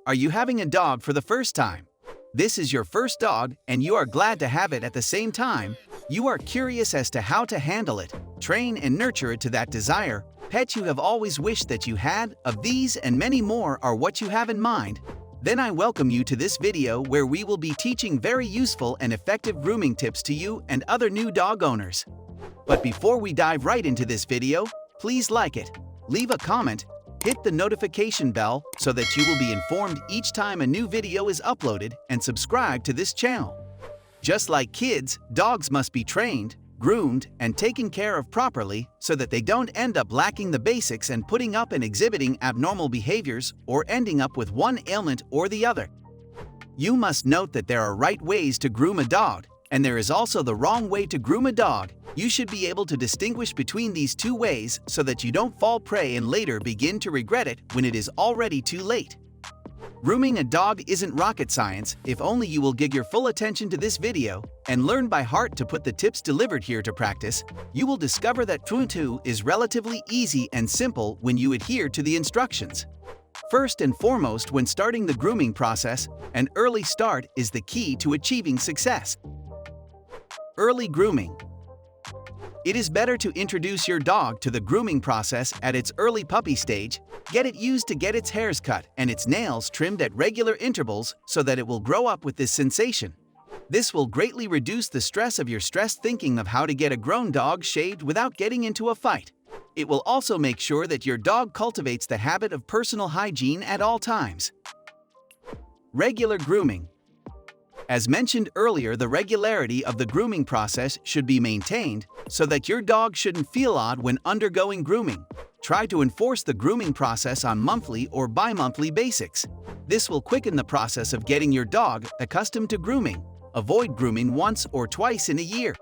Are you having a dog for the first time? This is your first dog and you are glad to have it at the same time. You are curious as to how to handle it, train and nurture it to that desire, pet you have always wished that you had. Of these and many more are what you have in mind. Then I welcome you to this video where we will be teaching very useful and effective grooming tips to you and other new dog owners. But before we dive right into this video, please like it, leave a comment, hit the notification bell so that you will be informed each time a new video is uploaded, and subscribe to this channel. Just like kids, dogs must be trained, groomed, and taken care of properly so that they don't end up lacking the basics and putting up and exhibiting abnormal behaviors or ending up with one ailment or the other. You must note that there are right ways to groom a dog, and there is also the wrong way to groom a dog. You should be able to distinguish between these two ways so that you don't fall prey and later begin to regret it when it is already too late. Grooming a dog isn't rocket science if only you will give your full attention to this video and learn by heart to put the tips delivered here to practice. You will discover that Cultivate is relatively easy and simple when you adhere to the instructions. First and foremost, when starting the grooming process, an early start is the key to achieving success. Early grooming. It is better to introduce your dog to the grooming process at its early puppy stage. Get it used to get its hairs cut and its nails trimmed at regular intervals so that it will grow up with this sensation. This will greatly reduce the stress of your stressed thinking of how to get a grown dog shaved without getting into a fight. It will also make sure that your dog cultivates the habit of personal hygiene at all times. Regular grooming. As mentioned earlier, the regularity of the grooming process should be maintained so that your dog shouldn't feel odd when undergoing grooming. Try to enforce the grooming process on monthly or bi-monthly basis. This will quicken the process of getting your dog accustomed to grooming. Avoid grooming once or twice in a year.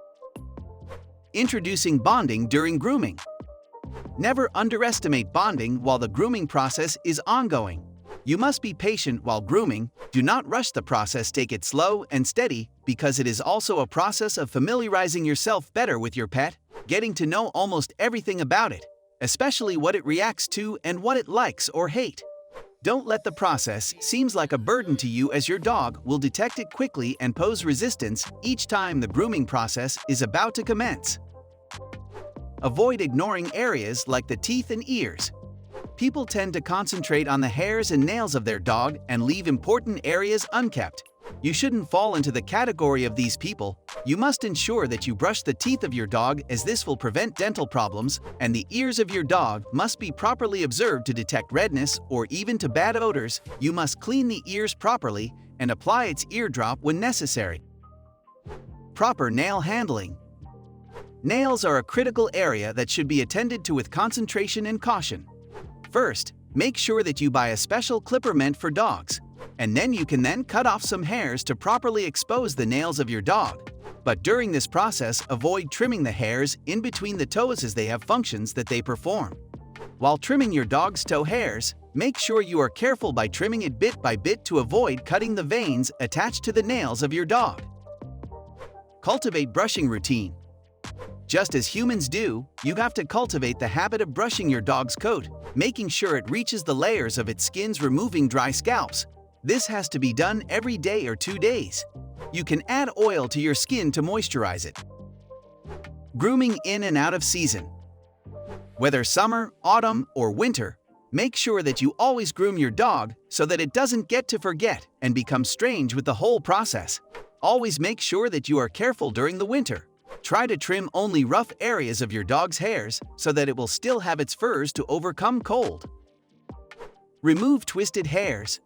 Introducing bonding during grooming. Never underestimate bonding while the grooming process is ongoing. You must be patient while grooming. Do not rush the process. Take it slow and steady because it is also a process of familiarizing yourself better with your pet, getting to know almost everything about it, especially what it reacts to and what it likes or hates. Don't let the process seem like a burden to you, as your dog will detect it quickly and pose resistance each time the grooming process is about to commence. Avoid ignoring areas like the teeth and ears. People tend to concentrate on the hairs and nails of their dog and leave important areas unkept. You shouldn't fall into the category of these people. You must ensure that you brush the teeth of your dog, as this will prevent dental problems, and the ears of your dog must be properly observed to detect redness or even to bad odors. You must clean the ears properly and apply its ear drop when necessary. Proper nail handling. Nails are a critical area that should be attended to with concentration and caution. First, make sure that you buy a special clipper meant for dogs, and then you can cut off some hairs to properly expose the nails of your dog. But during this process, avoid trimming the hairs in between the toes, as they have functions that they perform. While trimming your dog's toe hairs, make sure you are careful by trimming it bit by bit to avoid cutting the veins attached to the nails of your dog. Cultivate brushing routine. Just as humans do, you have to cultivate the habit of brushing your dog's coat, making sure it reaches the layers of its skins, removing dry scalps. This has to be done every day or 2 days. You can add oil to your skin to moisturize it. Grooming in and out of season. Whether summer, autumn, or winter, make sure that you always groom your dog so that it doesn't get to forget and become strange with the whole process. Always make sure that you are careful during the winter. Try to trim only rough areas of your dog's hairs so that it will still have its furs to overcome cold. Remove twisted hairs.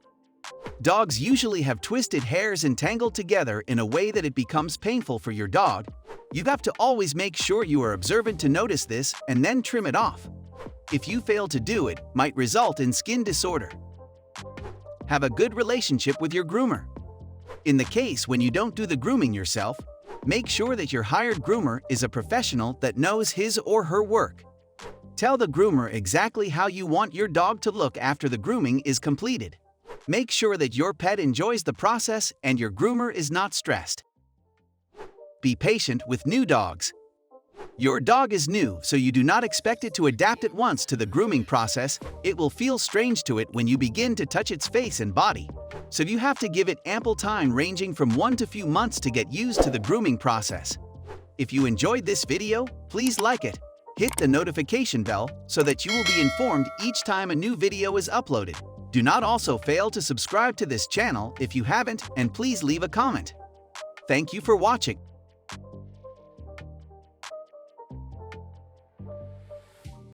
Dogs usually have twisted hairs entangled together in a way that it becomes painful for your dog. You have to always make sure you are observant to notice this and then trim it off. If you fail to do it, might result in skin disorder. Have a good relationship with your groomer. In the case when you don't do the grooming yourself, make sure that your hired groomer is a professional that knows his or her work. Tell the groomer exactly how you want your dog to look after the grooming is completed. Make sure that your pet enjoys the process and your groomer is not stressed. Be patient with new dogs. Your dog is new, so you do not expect it to adapt at once to the grooming process. It will feel strange to it when you begin to touch its face and body. So you have to give it ample time, ranging from 1 to few months, to get used to the grooming process. If you enjoyed this video, please like it. Hit the notification bell so that you will be informed each time a new video is uploaded. Do not also fail to subscribe to this channel if you haven't, and please leave a comment. Thank you for watching.